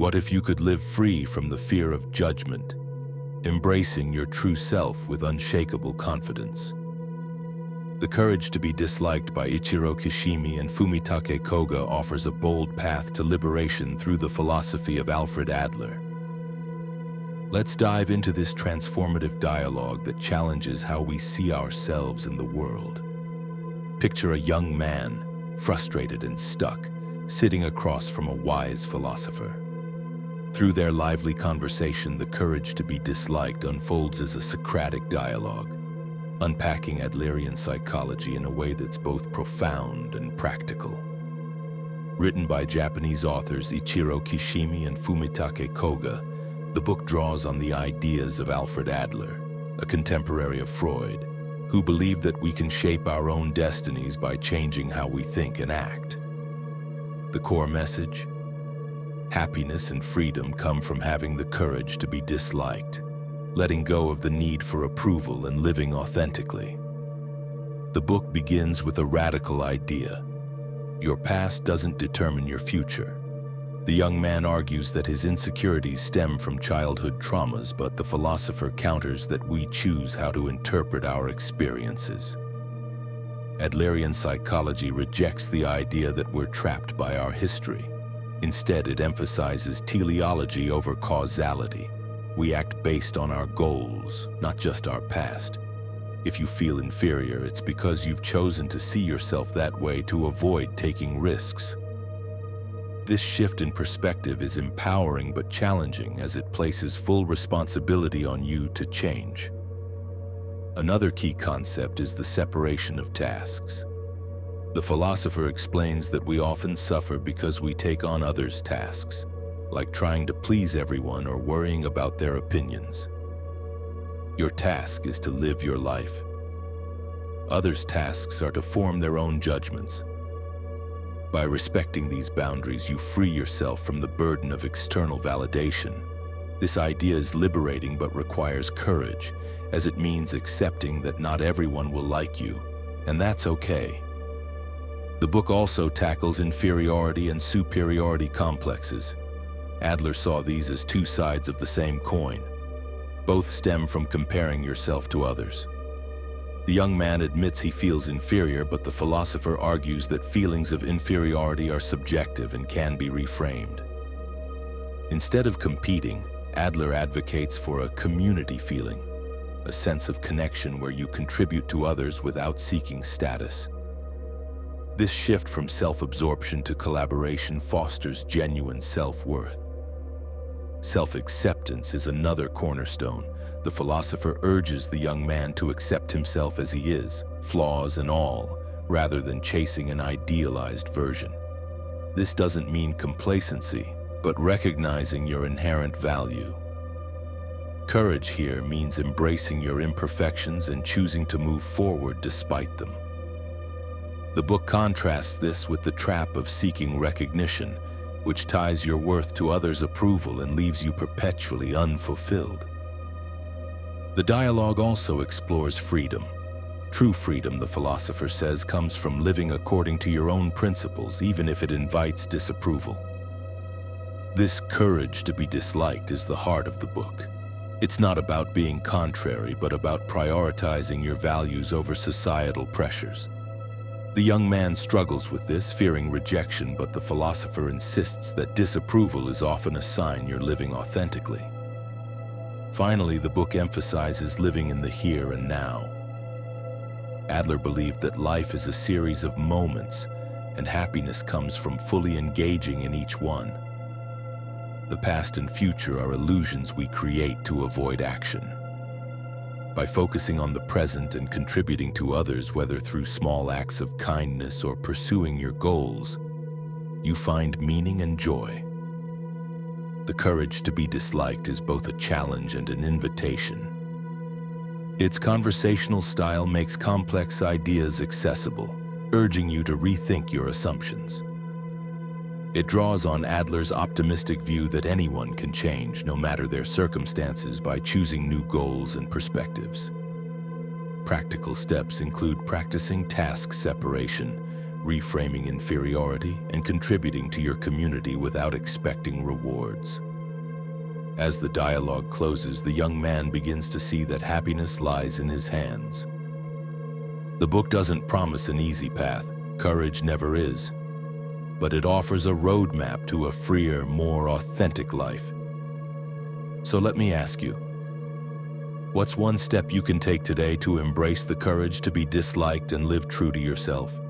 What if you could live free from the fear of judgment, embracing your true self with unshakable confidence? The Courage to be Disliked by Ichiro Kishimi and Fumitake Koga offers a bold path to liberation through the philosophy of Alfred Adler. Let's dive into this transformative dialogue that challenges how we see ourselves in the world. Picture a young man, frustrated and stuck, sitting across from a wise philosopher. Through their lively conversation, the courage to be disliked unfolds as a Socratic dialogue, unpacking Adlerian psychology in a way that's both profound and practical. Written by Japanese authors Ichiro Kishimi and Fumitake Koga, the book draws on the ideas of Alfred Adler, a contemporary of Freud, who believed that we can shape our own destinies by changing how we think and act. The core message? Happiness and freedom come from having the courage to be disliked, letting go of the need for approval and living authentically. The book begins with a radical idea. Your past doesn't determine your future. The young man argues that his insecurities stem from childhood traumas, but the philosopher counters that we choose how to interpret our experiences. Adlerian psychology rejects the idea that we're trapped by our history. Instead, it emphasizes teleology over causality. We act based on our goals, not just our past. If you feel inferior, it's because you've chosen to see yourself that way to avoid taking risks. This shift in perspective is empowering but challenging, as it places full responsibility on you to change. Another key concept is the separation of tasks. The philosopher explains that we often suffer because we take on others' tasks, like trying to please everyone or worrying about their opinions. Your task is to live your life. Others' tasks are to form their own judgments. By respecting these boundaries, you free yourself from the burden of external validation. This idea is liberating but requires courage, as it means accepting that not everyone will like you, and that's okay. The book also tackles inferiority and superiority complexes. Adler saw these as two sides of the same coin. Both stem from comparing yourself to others. The young man admits he feels inferior, but the philosopher argues that feelings of inferiority are subjective and can be reframed. Instead of competing, Adler advocates for a community feeling, a sense of connection where you contribute to others without seeking status. This shift from self-absorption to collaboration fosters genuine self-worth. Self-acceptance is another cornerstone. The philosopher urges the young man to accept himself as he is, flaws and all, rather than chasing an idealized version. This doesn't mean complacency, but recognizing your inherent value. Courage here means embracing your imperfections and choosing to move forward despite them. The book contrasts this with the trap of seeking recognition, which ties your worth to others' approval and leaves you perpetually unfulfilled. The dialogue also explores freedom. True freedom, the philosopher says, comes from living according to your own principles, even if it invites disapproval. This courage to be disliked is the heart of the book. It's not about being contrary, but about prioritizing your values over societal pressures. The young man struggles with this, fearing rejection, but the philosopher insists that disapproval is often a sign you're living authentically. Finally, the book emphasizes living in the here and now. Adler believed that life is a series of moments, and happiness comes from fully engaging in each one. The past and future are illusions we create to avoid action. By focusing on the present and contributing to others, whether through small acts of kindness or pursuing your goals, you find meaning and joy. The courage to be disliked is both a challenge and an invitation. Its conversational style makes complex ideas accessible, urging you to rethink your assumptions. It draws on Adler's optimistic view that anyone can change, no matter their circumstances, by choosing new goals and perspectives. Practical steps include practicing task separation, reframing inferiority and contributing to your community without expecting rewards. As the dialogue closes, the young man begins to see that happiness lies in his hands. The book doesn't promise an easy path, courage never is, but it offers a roadmap to a freer, more authentic life. So let me ask you, what's one step you can take today to embrace the courage to be disliked and live true to yourself?